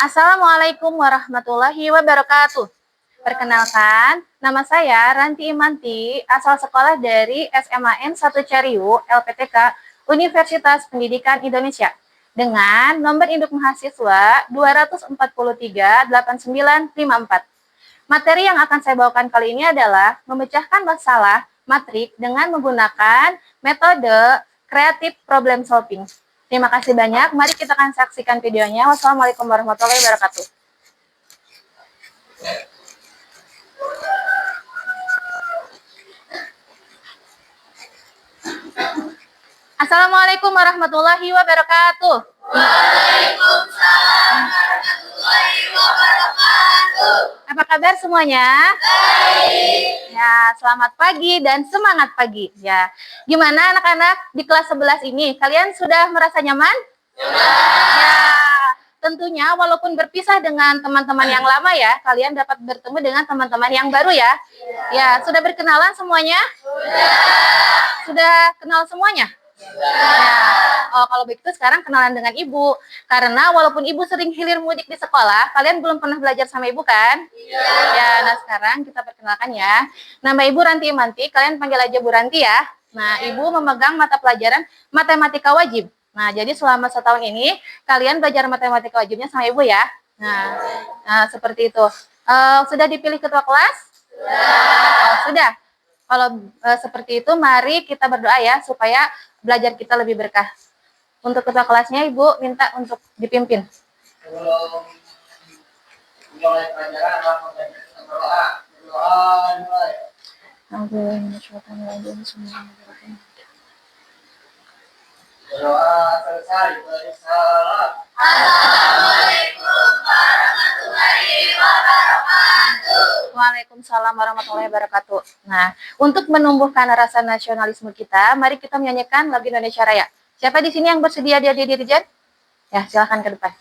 Assalamualaikum warahmatullahi wabarakatuh. Perkenalkan, nama saya Ranti Imanti, asal sekolah dari SMAN 1 Cariu, LPTK, Universitas Pendidikan Indonesia, dengan nomor induk mahasiswa 2438954. Materi yang akan saya bawakan kali ini adalah memecahkan masalah matrik dengan menggunakan metode creative problem solving. Terima kasih banyak. Mari kita akan saksikan videonya. Wassalamualaikum warahmatullahi wabarakatuh. Assalamualaikum warahmatullahi wabarakatuh. Waalaikumsalam warahmatullahi wabarakatuh. Apa kabar semuanya? Baik. Ya, selamat pagi dan semangat pagi. Ya, gimana anak-anak di kelas 11 ini? Kalian sudah merasa nyaman? Ya, tentunya walaupun berpisah dengan teman-teman yang lama ya, kalian dapat bertemu dengan teman-teman yang baru ya. Ya, sudah berkenalan semuanya? Sudah kenal semuanya? Ya. Oh, kalau begitu sekarang kenalan dengan ibu. Karena walaupun ibu sering hilir mudik di sekolah, kalian belum pernah belajar sama ibu kan? Iya. Ya, nah sekarang kita perkenalkan ya. Nama ibu Ranti Imanti, kalian panggil aja Bu Ranti ya. Nah, ibu memegang mata pelajaran matematika wajib. Nah, jadi selama setahun ini kalian belajar matematika wajibnya sama ibu ya. Nah, seperti itu. Sudah dipilih ketua kelas? Oh, sudah. Kalau seperti itu, mari kita berdoa ya supaya belajar kita lebih berkah. Untuk ketua kelasnya, Ibu minta untuk dipimpin. Sebelum mulai pelajaran, kita berdoa. Mulai. Berdoa selesai. Salam. Assalamualaikum warahmatullahi wabarakatuh. Waalaikumsalam warahmatullahi wabarakatuh. Nah, untuk menumbuhkan rasa nasionalisme kita, mari kita menyanyikan lagu Indonesia Raya. Siapa di sini yang bersedia jadi dirijen? Ya, silakan ke depan.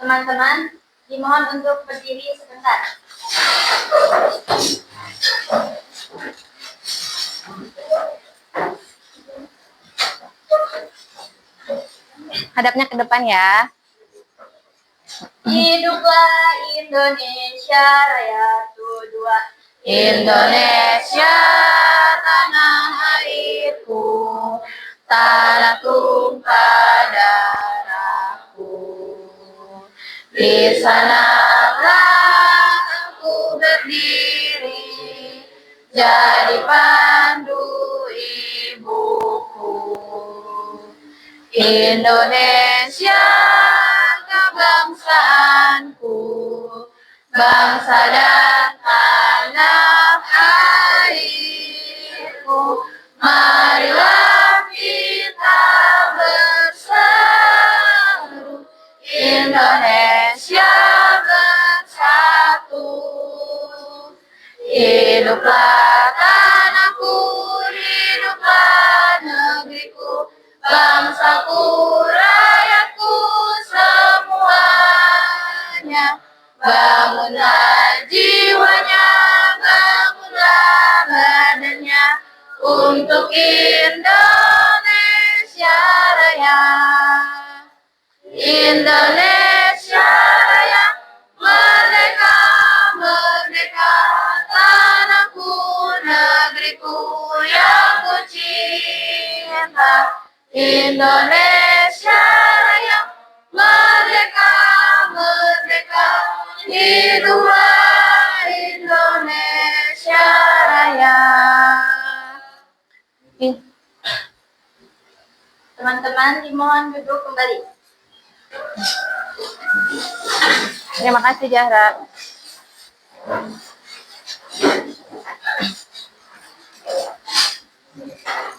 Teman-teman, dimohon untuk berdiri sebentar. Hadapnya ke depan ya. Hiduplah Indonesia Raya Tudua. Indonesia tanah airku, tanah tumpah darahku. Di sanalah aku berdiri, jadi pandu ibuku. Indonesia kebangsaanku, bangsa dan tanah airku. Marilah kita berseru, Indonesia bersatu. Hiduplah tanahku, hiduplah negeriku, bangsaku, rakyatku semuanya. Bangunlah jiwanya, bangunlah badannya, untuk Indonesia Raya. Indonesia Raya, merdeka, merdeka, tanahku, negeriku yang ku cinta. Indonesia Raya, merdeka, merdeka, hiduplah Indonesia Raya. Teman-teman, dimohon duduk kembali. Terima kasih Zahra.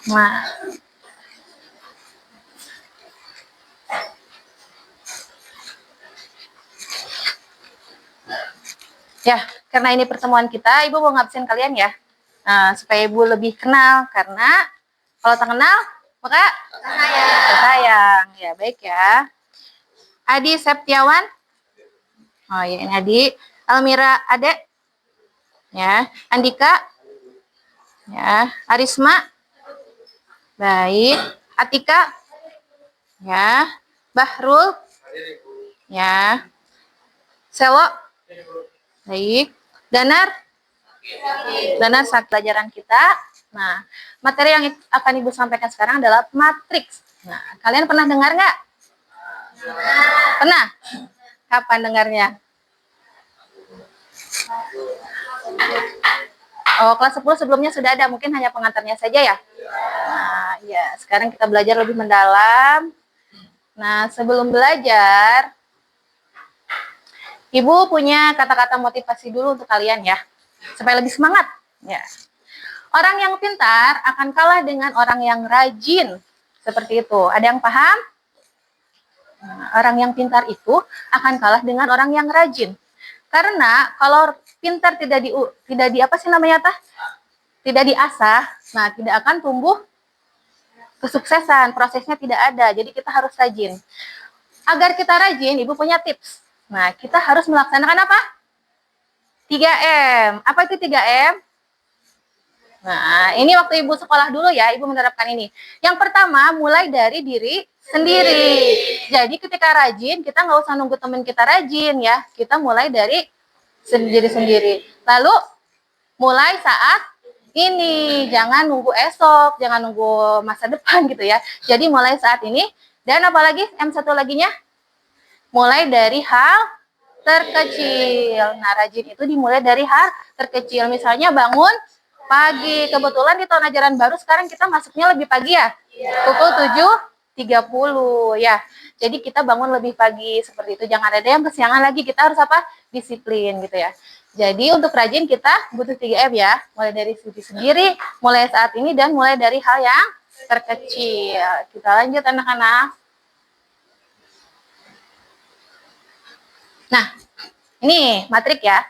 Nah, ya, karena ini pertemuan kita, Ibu mau ngabsen kalian ya. Nah, supaya Ibu lebih kenal, karena kalau tak kenal, maka sayang. Ya, baik ya. Adi Septiawan. Oh ya, ini Adi. Almira Ade. Ya, Andika. Ya, Arisma. Baik. Atika. Ya. Bahrul. Ya. Selo. Baik. Danar. Danar saat pelajaran kita. Nah, materi yang akan Ibu sampaikan sekarang adalah matriks. Nah, kalian pernah dengar nggak? Pernah? Kapan dengarnya? Oh, kelas 10 sebelumnya sudah ada, mungkin hanya pengantarnya saja ya? Nah, ya, sekarang kita belajar lebih mendalam. Nah, sebelum belajar, Ibu punya kata-kata motivasi dulu untuk kalian ya, supaya lebih semangat. Ya. Orang yang pintar akan kalah dengan orang yang rajin. Seperti itu. Ada yang paham? Nah, orang yang pintar itu akan kalah dengan orang yang rajin. Karena kalau pintar tidak di apa sih namanya tah? Tidak diasah, nah tidak akan tumbuh kesuksesan, prosesnya tidak ada. Jadi kita harus rajin. Agar kita rajin, Ibu punya tips. Nah, kita harus melaksanakan apa? 3M. Apa itu 3M? Nah, ini waktu Ibu sekolah dulu ya, Ibu menerapkan ini. Yang pertama, mulai dari diri sendiri. Jadi ketika rajin, kita nggak usah nunggu teman kita rajin ya. Kita mulai dari sendiri sendiri. Lalu, mulai saat ini. Jangan nunggu esok, jangan nunggu masa depan gitu ya. Jadi mulai saat ini. Dan apalagi M1 laginya? Mulai dari hal terkecil. Nah, rajin itu dimulai dari hal terkecil. Misalnya bangun pagi. Kebetulan di tahun ajaran baru sekarang kita masuknya lebih pagi ya. Pukul 7.30 ya. Jadi kita bangun lebih pagi seperti itu. Jangan ada yang kesiangan lagi. Kita harus apa? Disiplin gitu ya. Jadi untuk rajin kita butuh 3M ya. Mulai dari diri sendiri, mulai saat ini, dan mulai dari hal yang terkecil. Kita lanjut anak-anak. Nah, ini matrik ya.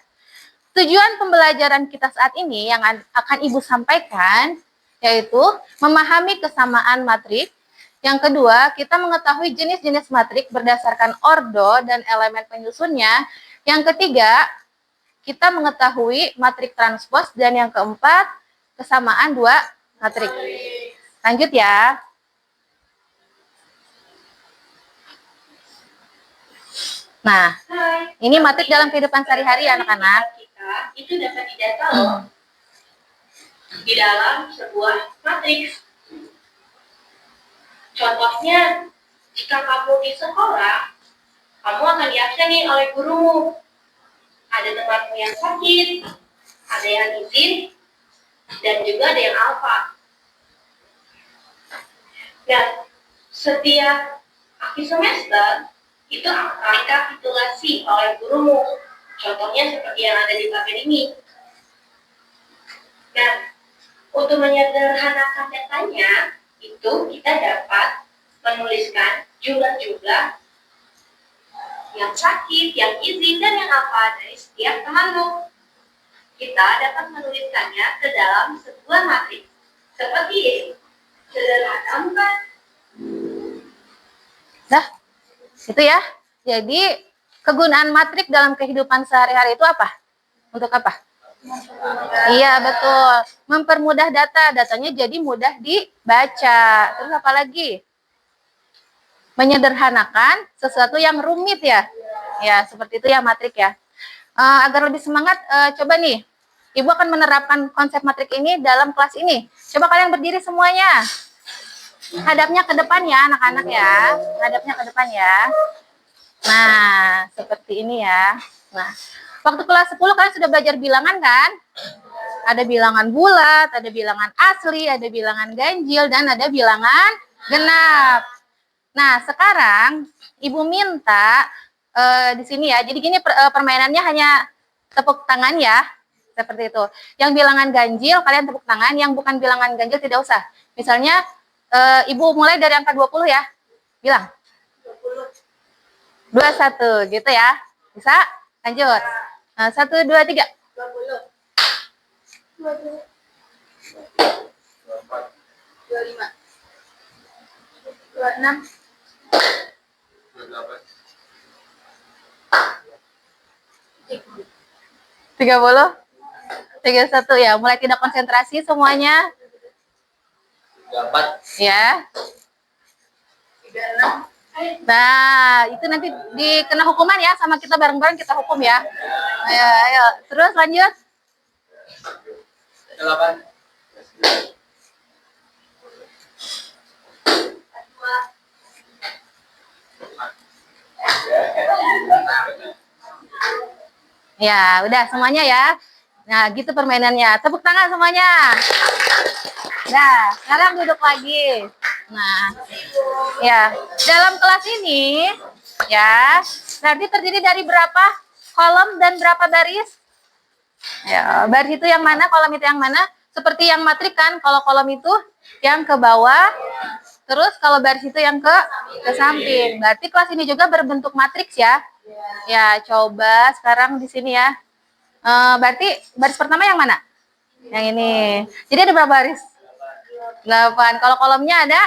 Tujuan pembelajaran kita saat ini yang akan Ibu sampaikan yaitu memahami kesamaan matrik. Yang kedua, kita mengetahui jenis-jenis matrik berdasarkan ordo dan elemen penyusunnya. Yang ketiga, kita mengetahui matrik transpos. Dan yang keempat, kesamaan dua matrik. Lanjut ya. Nah, ini matrik dalam kehidupan sehari-hari anak-anak. Itu dapat didata loh di dalam sebuah matriks. Contohnya, jika kamu di sekolah, kamu akan diabseni oleh gurumu. Ada temanmu yang sakit, ada yang izin, dan juga ada yang alfa. Dan setiap akhir semester, itu akan rekapitulasi oleh gurumu. Contohnya seperti yang ada di tabel ini. Nah, untuk menyederhanakan datanya, itu kita dapat menuliskan jumlah-jumlah yang sakit, yang izin, dan yang apa dari setiap temanmu. Kita dapat menuliskannya ke dalam sebuah matriks. Seperti ini. Sederhana bukan? Nah, itu ya. Jadi, kegunaan matrik dalam kehidupan sehari-hari itu apa? Untuk apa? Iya, betul. Mempermudah data. Datanya jadi mudah dibaca. Terus apa lagi? Menyederhanakan sesuatu yang rumit ya. Ya, seperti itu ya matrik ya. Agar lebih semangat, coba nih. Ibu akan menerapkan konsep matrik ini dalam kelas ini. Coba kalian berdiri semuanya. Hadapnya ke depan ya, anak-anak ya. Hadapnya ke depan ya. Nah, seperti ini ya. Nah, waktu kelas 10 kalian sudah belajar bilangan kan? Ada bilangan bulat, ada bilangan asli, ada bilangan ganjil, dan ada bilangan genap. Nah, sekarang Ibu minta di sini ya. Jadi gini permainannya hanya tepuk tangan ya. Seperti itu. Yang bilangan ganjil kalian tepuk tangan, yang bukan bilangan ganjil tidak usah. Misalnya Ibu mulai dari angka 20 ya. Bilang. 21 gitu ya. Bisa? Lanjut. 1, 2, 3. 20. 22. 25. 26. 30. 31 ya. Mulai tidak konsentrasi semuanya. 34. Ya. 36. Nah, itu nanti dikena hukuman ya, sama kita bareng-bareng kita hukum ya. Ayo, ayo. Terus lanjut. 8. Ya, udah semuanya ya. Nah, gitu permainannya. Tepuk tangan semuanya. Nah, sekarang duduk lagi. Nah, ya, dalam kelas ini ya, berarti terdiri dari berapa kolom dan berapa baris? Ya, baris itu yang mana, kolom itu yang mana? Seperti yang matrik kan, kalau kolom itu yang ke bawah, terus kalau baris itu yang ke samping. Berarti kelas ini juga berbentuk matriks ya. Ya, coba sekarang di sini ya. Berarti baris pertama yang mana? Yang ini. Jadi ada berapa baris? 8. Kalau kolomnya ada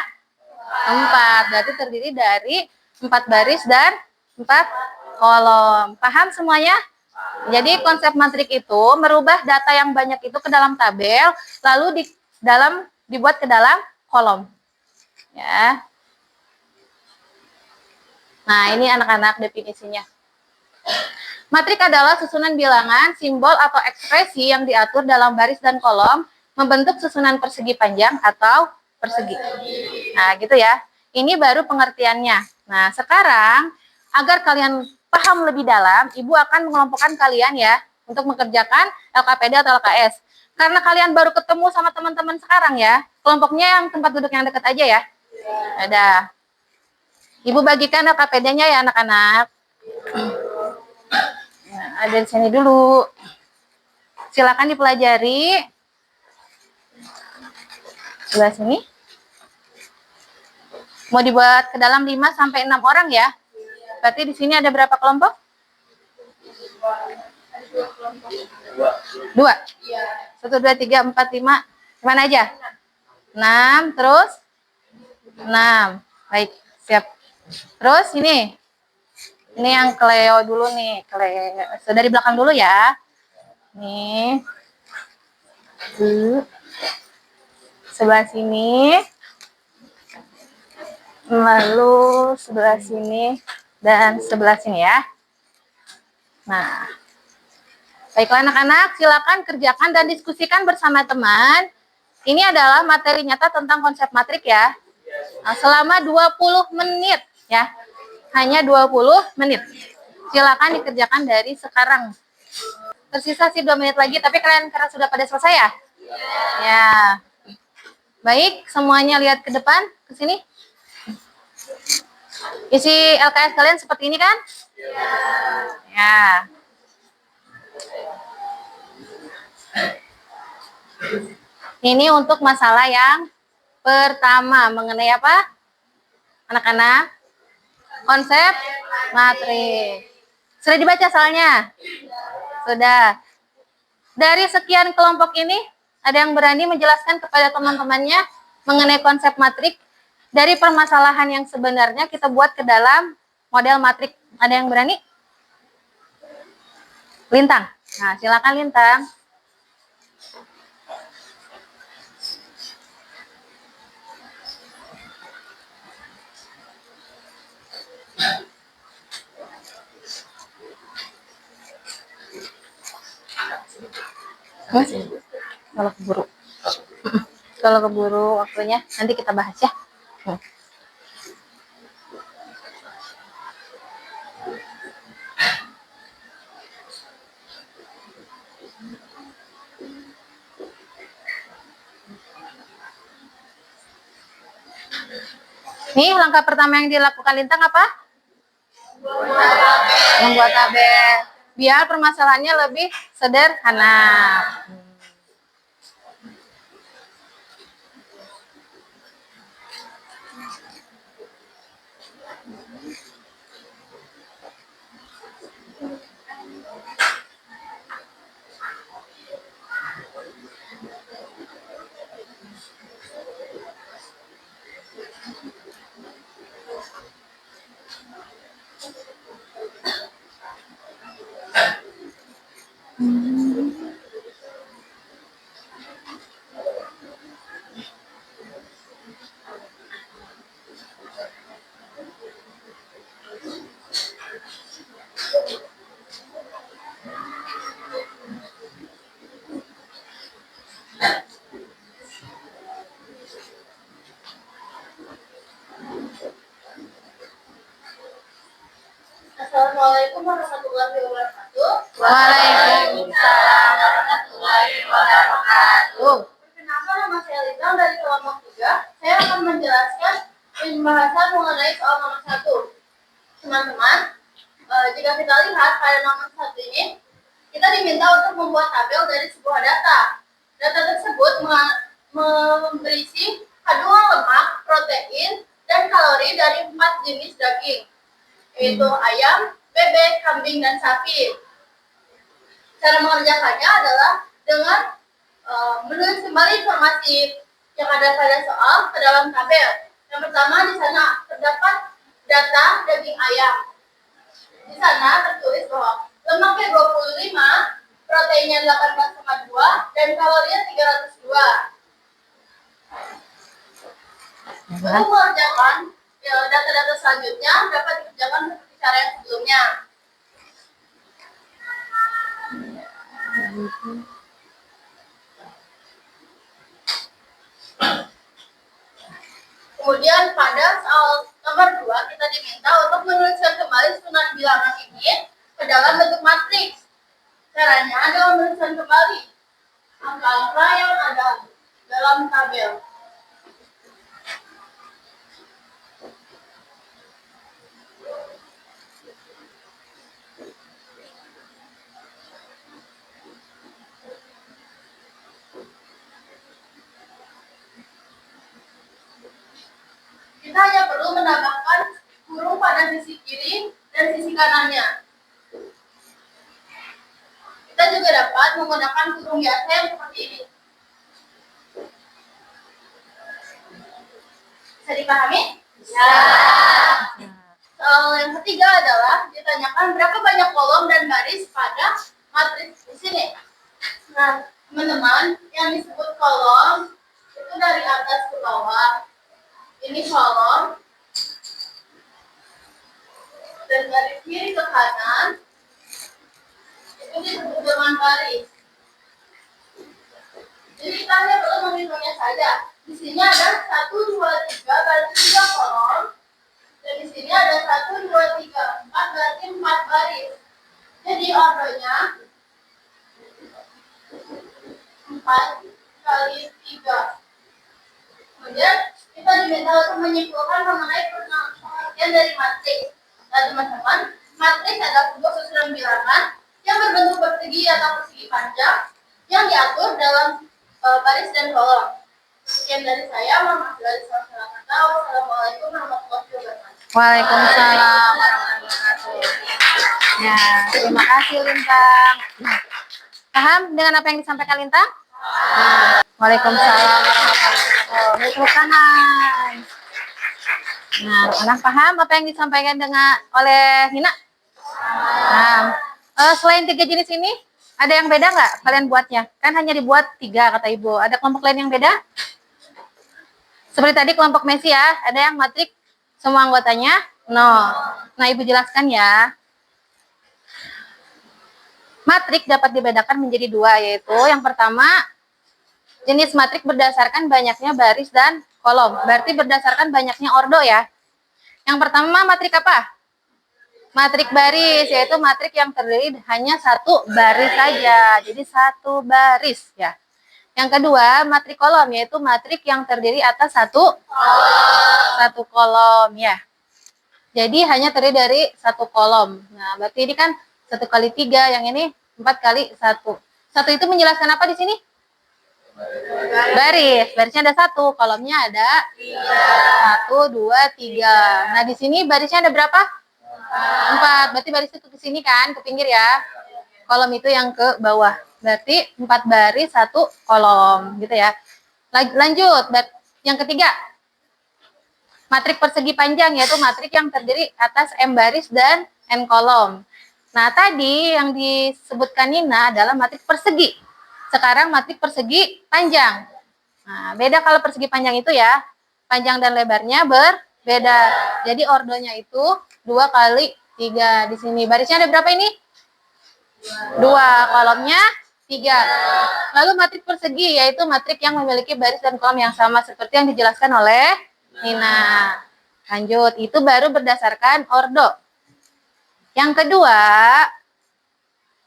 4. Berarti terdiri dari 4 baris dan 4 kolom. Paham semuanya? Jadi konsep matrik itu merubah data yang banyak itu ke dalam tabel, lalu dibuat ke dalam kolom. Ya. Nah, ini anak-anak definisinya. Matrik adalah susunan bilangan, simbol, atau ekspresi yang diatur dalam baris dan kolom, membentuk susunan persegi panjang atau persegi. Nah, gitu ya. Ini baru pengertiannya. Nah, sekarang, agar kalian paham lebih dalam, Ibu akan mengelompokkan kalian ya, untuk mengerjakan LKPD atau LKS. Karena kalian baru ketemu sama teman-teman sekarang ya, kelompoknya yang tempat duduk yang dekat aja ya. Ada. Ibu bagikan LKPD-nya ya, anak-anak. Nah, ada di sini dulu. Silakan dipelajari. Sebelah sini. Mau dibuat ke dalam 5 sampai 6 orang ya. Berarti di sini ada berapa kelompok? 2. 1, 2, 3, 4, 5. Mana aja? 6, terus 6. Baik, siap. Terus ini. Ini yang Cleo dulu nih. Cleo. Dari belakang dulu ya. Nih. Sebelah sini. Lalu sebelah sini. Dan sebelah sini ya. Nah. Baiklah anak-anak, silakan kerjakan dan diskusikan bersama teman. Ini adalah materi nyata tentang konsep matrik ya. Nah, selama 20 menit ya. Hanya 20 menit. Silakan dikerjakan dari sekarang. Tersisa sih 2 menit lagi, tapi kalian karena sudah pada selesai ya? Ya. Baik, semuanya lihat ke depan, ke sini. Isi LKS kalian seperti ini kan? Ya. Ini untuk masalah yang pertama, mengenai apa? Anak-anak? Konsep matrik. Sudah dibaca soalnya? Sudah. Dari sekian kelompok ini, ada yang berani menjelaskan kepada teman-temannya mengenai konsep matrik dari permasalahan yang sebenarnya kita buat ke dalam model matrik. Ada yang berani? Lintang. Nah, silakan Lintang. Kalau keburu. Kalau keburu waktunya, nanti kita bahas ya. Nih, langkah pertama yang dilakukan Lintang apa? Membuat tabel. Biar permasalahannya lebih sederhana. Assalamualaikum warahmatullahi wabarakatuh. Waalaikumsalam warahmatullahi wabarakatuh. Perkenalkan, nama saya Lintang dari kelompok 3. Saya akan menjelaskan pembahasan mengenai soal nomor 1. Teman-teman, jika kita lihat pada nomor 1 ini, kita diminta untuk membuat tabel dari sebuah data. Data tersebut berisi kandungan lemak, protein, dan kalori dari 4 jenis daging, yaitu ayam, bebek, kambing, dan sapi. Cara mengerjakannya adalah dengan menulis kembali informasi yang ada pada soal ke dalam tabel. Yang pertama, di sana terdapat data daging ayam. Di sana tertulis bahwa lemaknya 25, proteinnya 18,2, dan kalorinya 302. Untuk mengerjakan data-data selanjutnya dapat dikerjakan seperti cara yang sebelumnya. Kemudian pada soal nomor 2 kita diminta untuk menuliskan kembali susunan bilangan ini ke dalam bentuk matriks. Caranya adalah menuliskan kembali angka-angka yang ada dalam tabel. Kita hanya perlu menambahkan kurung pada sisi kiri dan sisi kanannya. Kita juga dapat menggunakan kurung biasa yang seperti ini. Bisa dipahami? Ya. Soal yang ketiga adalah ditanyakan berapa banyak kolom dan baris pada matriks di sini. Nah, teman-teman, yang disebut kolom itu dari atas ke bawah. Ini kolom, dan dari kiri ke kanan itu disebut dengan baris. Jadi kita hanya perlu menghitungnya saja. Di sini ada 1, 2, 3 berarti 3 kolom, dan di sini ada 1, 2, 3, 4 berarti 4 baris. Jadi ordernya 4 kali 3. Kemudian kita diminta untuk menyimpulkan mengenai pengertian dari matriks. Nah, teman-teman, matriks adalah sebuah susunan bilangan yang berbentuk persegi atau persegi panjang yang diatur dalam baris dan kolom. Sekian dari saya, Wassalamualaikum warahmatullahi wabarakatuh. Waalaikumsalam warahmatullahi wabarakatuh. Ya, terima kasih Lintang. Paham dengan apa yang disampaikan Lintang? Waalaikumsalam warahmatullahi wabarakatuh. Tepuk tangan. Nah, anak paham apa yang disampaikan oleh Nina? Nah, selain 3 jenis ini, ada yang beda nggak kalian buatnya? Kan hanya dibuat 3 kata Ibu. Ada kelompok lain yang beda? Seperti tadi kelompok Messi ya, ada yang matrik semua anggotanya 0. Nah, Ibu jelaskan ya. Matrik dapat dibedakan menjadi 2, yaitu yang pertama, jenis matrik berdasarkan banyaknya baris dan kolom. Berarti berdasarkan banyaknya ordo ya. Yang pertama matrik apa? Matrik baris, yaitu matrik yang terdiri hanya 1 baris saja. Jadi 1 baris ya. Yang kedua, matrik kolom, yaitu matrik yang terdiri atas 1 kolom ya. Jadi hanya terdiri dari 1 kolom. Nah, berarti ini kan 1 kali 3, yang ini 4 kali 1. 1 itu menjelaskan apa di sini? Baris. Barisnya ada 1, kolomnya ada 1, 2, 3. Nah, di sini barisnya ada berapa? 4. Berarti baris itu ke sini kan, ke pinggir ya. Kolom itu yang ke bawah. Berarti 4 baris, 1 kolom gitu ya. Lanjut, yang ketiga. Matrik persegi panjang, yaitu matrik yang terdiri atas M baris dan N kolom. Nah, tadi yang disebutkan Nina adalah matrik persegi. Sekarang matrik persegi panjang. Nah, beda kalau persegi panjang itu ya. Panjang dan lebarnya berbeda. Jadi ordonya itu 2 kali 3. Di sini barisnya ada berapa ini? 2, kolomnya 3. Lalu matrik persegi, yaitu matrik yang memiliki baris dan kolom yang sama seperti yang dijelaskan oleh Nina. Lanjut, itu baru berdasarkan ordo. Yang kedua,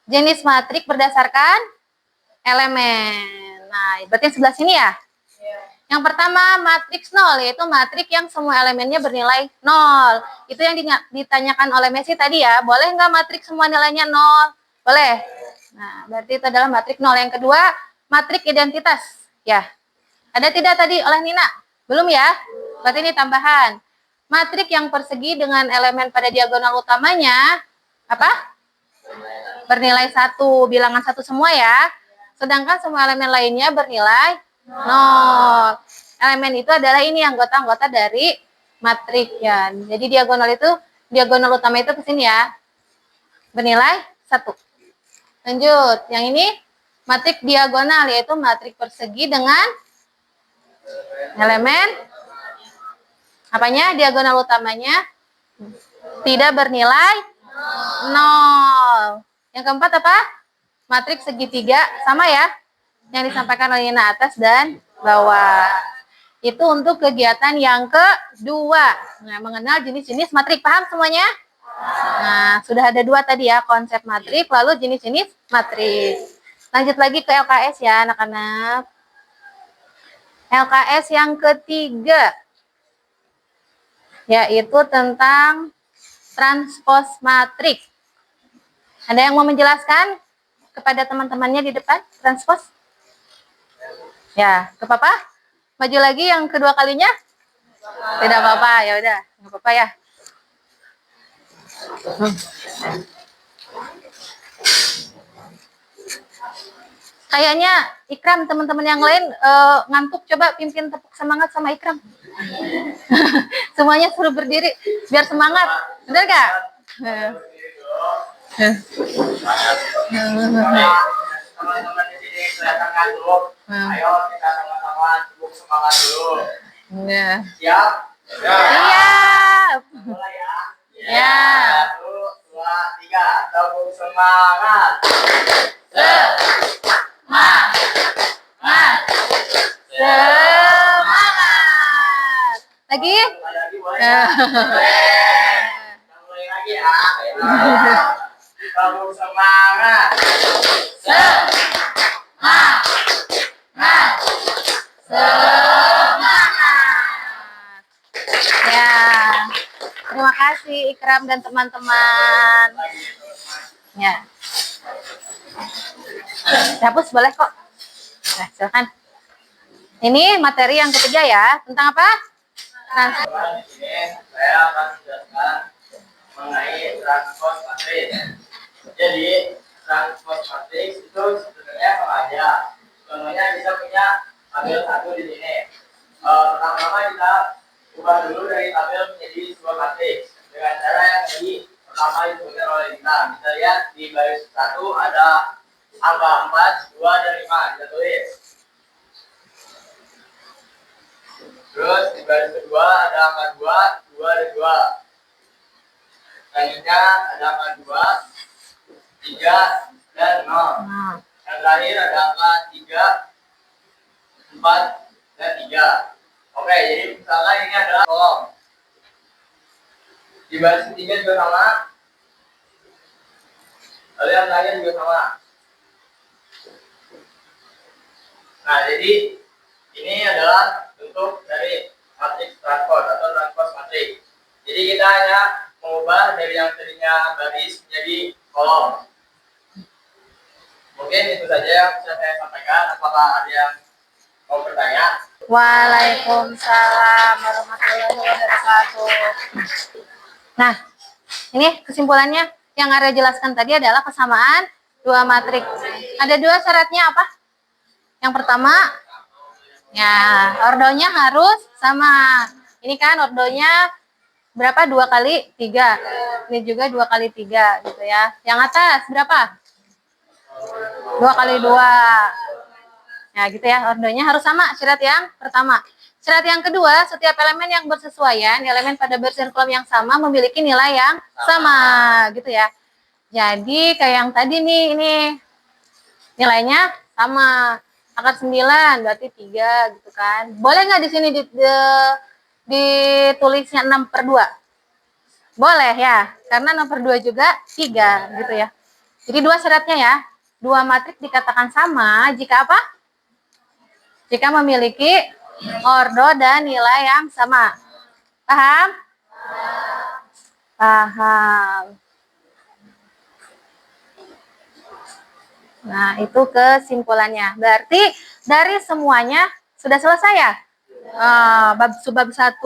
jenis matrik berdasarkan elemen. Nah, berarti yang sebelah sini ya. Yang pertama, matriks 0, yaitu matrik yang semua elemennya bernilai 0. Itu yang ditanyakan oleh Messi tadi ya. Boleh nggak matrik semua nilainya 0? Boleh. Nah, berarti itu adalah matrik 0. Yang kedua, matrik identitas. Ya. Ada tidak tadi oleh Nina? Belum ya? Berarti ini tambahan. Matrik yang persegi dengan elemen pada diagonal utamanya, apa? Bernilai 1, bilangan 1 semua ya. Sedangkan semua elemen lainnya bernilai 0. Elemen itu adalah ini anggota-anggota dari matrik ya. Jadi diagonal utama itu ke sini ya. Bernilai 1. Lanjut, yang ini matrik diagonal, yaitu matrik persegi dengan elemen apanya? Diagonal utamanya tidak bernilai 0. Yang keempat apa? Matrik segitiga, sama ya, yang disampaikan oleh Nina atas dan bawah. Itu untuk kegiatan yang kedua. Nah, mengenal jenis-jenis matrik. Paham semuanya? Nah, sudah ada 2 tadi ya, konsep matrik, lalu jenis-jenis matrik. Lanjut lagi ke LKS ya, anak-anak. LKS yang ketiga, yaitu tentang transpos matrik. Ada yang mau menjelaskan kepada teman-temannya di depan transpos? Ya, ke Papa? Maju lagi yang kedua kalinya? Tidak apa-apa, ya udah, nggak apa-apa ya. Kayaknya Ikram, teman-teman yang lain ngantuk, coba pimpin tepuk semangat sama Ikram. Semuanya suruh berdiri biar semangat, bener gak? Teman-teman di sini kelihatan ngantuk. Ayo kita sama-sama tepuk semangat dulu. Siap? Siap. Mulai ya. Ya. 1, 2, 3. Tepuk semangat. Semangat. Semangat. Lagi? Lagi boleh ya? Kita mulai lagi ya. Tepuk semangat. Semangat. Ya. Terima kasih Ikram dan teman-teman. Ya. Dihapus boleh kok. Nah, silakan. Ini materi yang ketiga ya, tentang apa? Di sini saya akan menjelaskan mengenai transpos matris. Jadi transpos matris itu sebenarnya apa aja? Contohnya kita punya tabel 1 di sini. Pertama-tama kita ubah dulu dari tabel menjadi sebuah matris dengan cara yang tadi pertama disebutkan oleh kita. Kita lihat di baris 1 ada angka 4, 2, dan 5. Kita tulis. Terus di baris kedua ada angka 2, 2, dan 2. Selanjutnya ada angka 2, 3, dan 0. Yang terakhir ada angka 3, 4, dan 3. Oke, jadi misalnya ini adalah kolom. Di baris ketiga juga sama. Lalu yang terakhir juga sama. Nah, jadi ini adalah bentuk dari matriks transpos atau transpos matrik. Jadi kita hanya mengubah dari yang tadinya baris menjadi kolom. Mungkin itu saja yang bisa saya sampaikan. Apakah ada yang mau bertanya? Waalaikumsalam warahmatullahi wabarakatuh. Nah, ini kesimpulannya yang Arya jelaskan tadi adalah kesamaan 2 matrik. Ada 2 syaratnya apa? Yang pertama, ya, ordonya harus sama. Ini kan ordonya berapa? 2 kali 3. Ini juga 2 kali 3 gitu ya. Yang atas berapa? 2 kali 2. Ya gitu ya, ordonya harus sama. Syarat yang pertama. Syarat yang kedua, setiap elemen yang bersesuaian, elemen pada baris dan kolom yang sama memiliki nilai yang sama gitu ya. Jadi kayak yang tadi nih, ini nilainya sama. Akar 9 berarti 3 gitu kan. Boleh nggak di sini ditulisnya 6/2? Boleh ya, karena nomor 2 juga 3 gitu ya. Jadi 2 syaratnya ya. 2 matriks dikatakan sama jika apa? Jika memiliki ordo dan nilai yang sama. Paham? Paham. Nah, itu kesimpulannya. Berarti dari semuanya sudah selesai ya? Subbab 1,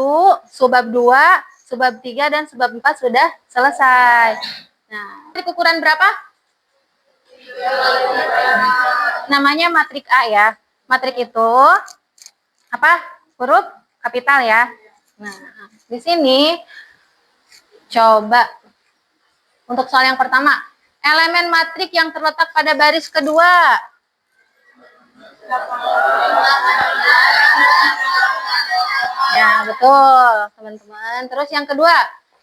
subbab 2, subbab 3, dan subbab 4 sudah selesai. Nah, matrik ukuran berapa? Namanya matrik A ya. Matrik itu apa? Huruf kapital ya. Nah, di sini coba untuk soal yang pertama, elemen matrik yang terletak pada baris kedua. Ya, betul, teman-teman. Terus yang kedua,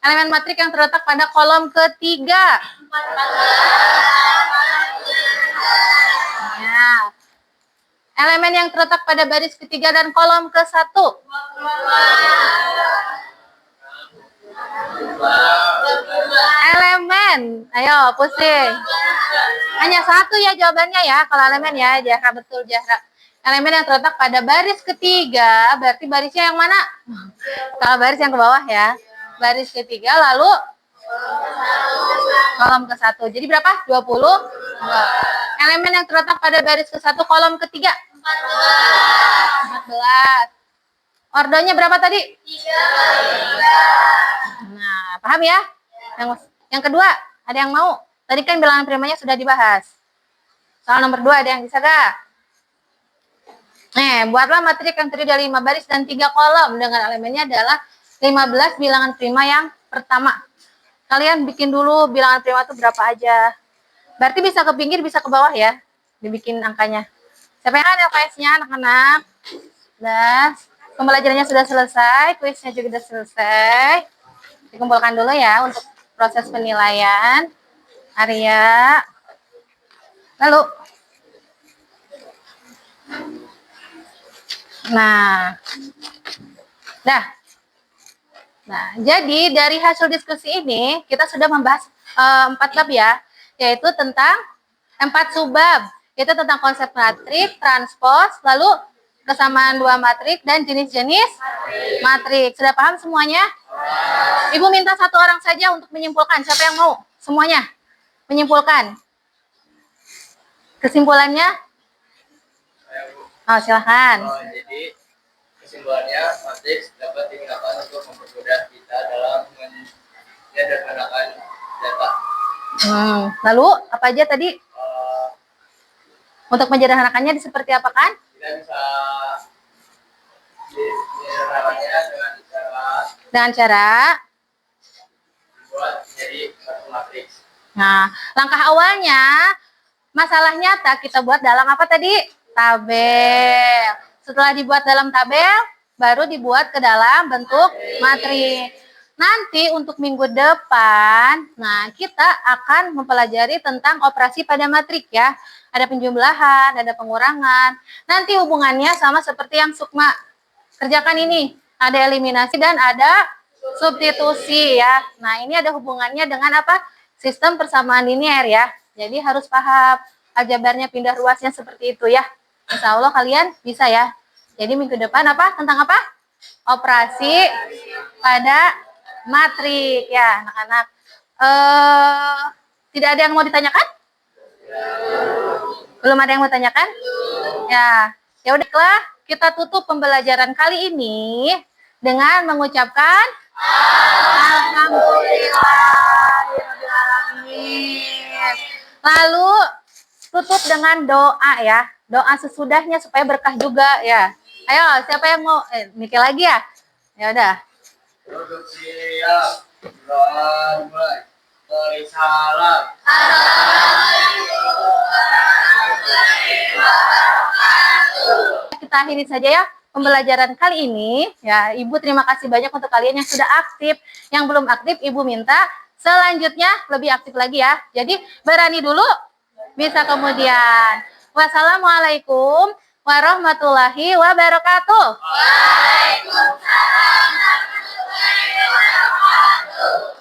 elemen matrik yang terletak pada kolom ketiga. Ya. Elemen yang terletak pada baris ketiga dan kolom ke-1. Elemen. Ayo, pusing. Hanya satu ya jawabannya ya. Kalau elemen ya, Jahra, betul Jahra. Elemen yang terletak pada baris ketiga, berarti barisnya yang mana? Kalau baris yang ke bawah ya. Baris ketiga, lalu kolom ke-1. Jadi berapa? 20. Elemen yang terletak pada baris ke-1, kolom ketiga. 14. Ordonya berapa tadi? 3. Nah, paham ya? Yang kedua, ada yang mau? Tadi kan bilangan primanya sudah dibahas. Soal nomor 2 ada yang bisa gak? Buatlah matrik yang terdiri dari 5 baris dan 3 kolom dengan elemennya adalah 15 bilangan prima yang pertama. Kalian bikin dulu bilangan prima itu berapa aja. Berarti bisa ke pinggir, bisa ke bawah ya. Dibikin angkanya. Siapa yang ada LKS-nya anak-anak? Pembelajarannya sudah selesai, kuisnya juga sudah selesai. Dikumpulkan dulu ya untuk proses penilaian. Arya. Lalu. Nah, jadi dari hasil diskusi ini kita sudah membahas 4 bab ya, yaitu tentang 4 subbab, yaitu tentang konsep matrik, transpos, lalu kesamaan 2 matrik dan jenis-jenis matrik. Sudah paham semuanya? Ibu minta 1 orang saja untuk menyimpulkan. Siapa yang mau? Semuanya menyimpulkan. Kesimpulannya? Silahkan. Jadi kesimpulannya, matriks dapat digunakan untuk mempermudah kita dalam menyederhanakan data. Lalu apa aja tadi? Untuk menyederhanakannya seperti apa kan? Kita bisa menyederhanakannya dengan cara dibuat jadi satu matriks. Nah, langkah awalnya masalah nyata kita buat dalam apa tadi? Tabel. Setelah dibuat dalam tabel, baru dibuat ke dalam bentuk matrik. Nanti untuk minggu depan, kita akan mempelajari tentang operasi pada matrik ya. Ada penjumlahan, ada pengurangan. Nanti hubungannya sama seperti yang Sukma kerjakan ini. Ada eliminasi dan ada substitusi ya. Nah, ini ada hubungannya dengan apa? Sistem persamaan linier ya. Jadi harus paham aljabarnya pindah ruasnya seperti itu ya. Insya Allah kalian bisa ya. Jadi minggu depan apa? Tentang apa? Operasi pada matrik ya anak-anak. Tidak ada yang mau ditanyakan? Belum ada yang mau tanyakan? Ya udahlah, kita tutup pembelajaran kali ini dengan mengucapkan Alhamdulillahirobbilalamin. Lalu tutup dengan doa ya. Doa sesudahnya supaya berkah juga ya. Ayo, siapa yang mau mikir lagi ya? Ya udah. Duduk siap. Mulai. Beri salam. Kita akhiri saja ya pembelajaran kali ini. Ya, Ibu terima kasih banyak untuk kalian yang sudah aktif. Yang belum aktif, Ibu minta selanjutnya lebih aktif lagi ya. Jadi berani dulu, bisa kemudian. Wassalamualaikum warahmatullahi wabarakatuh. Waalaikumsalam warahmatullahi wabarakatuh.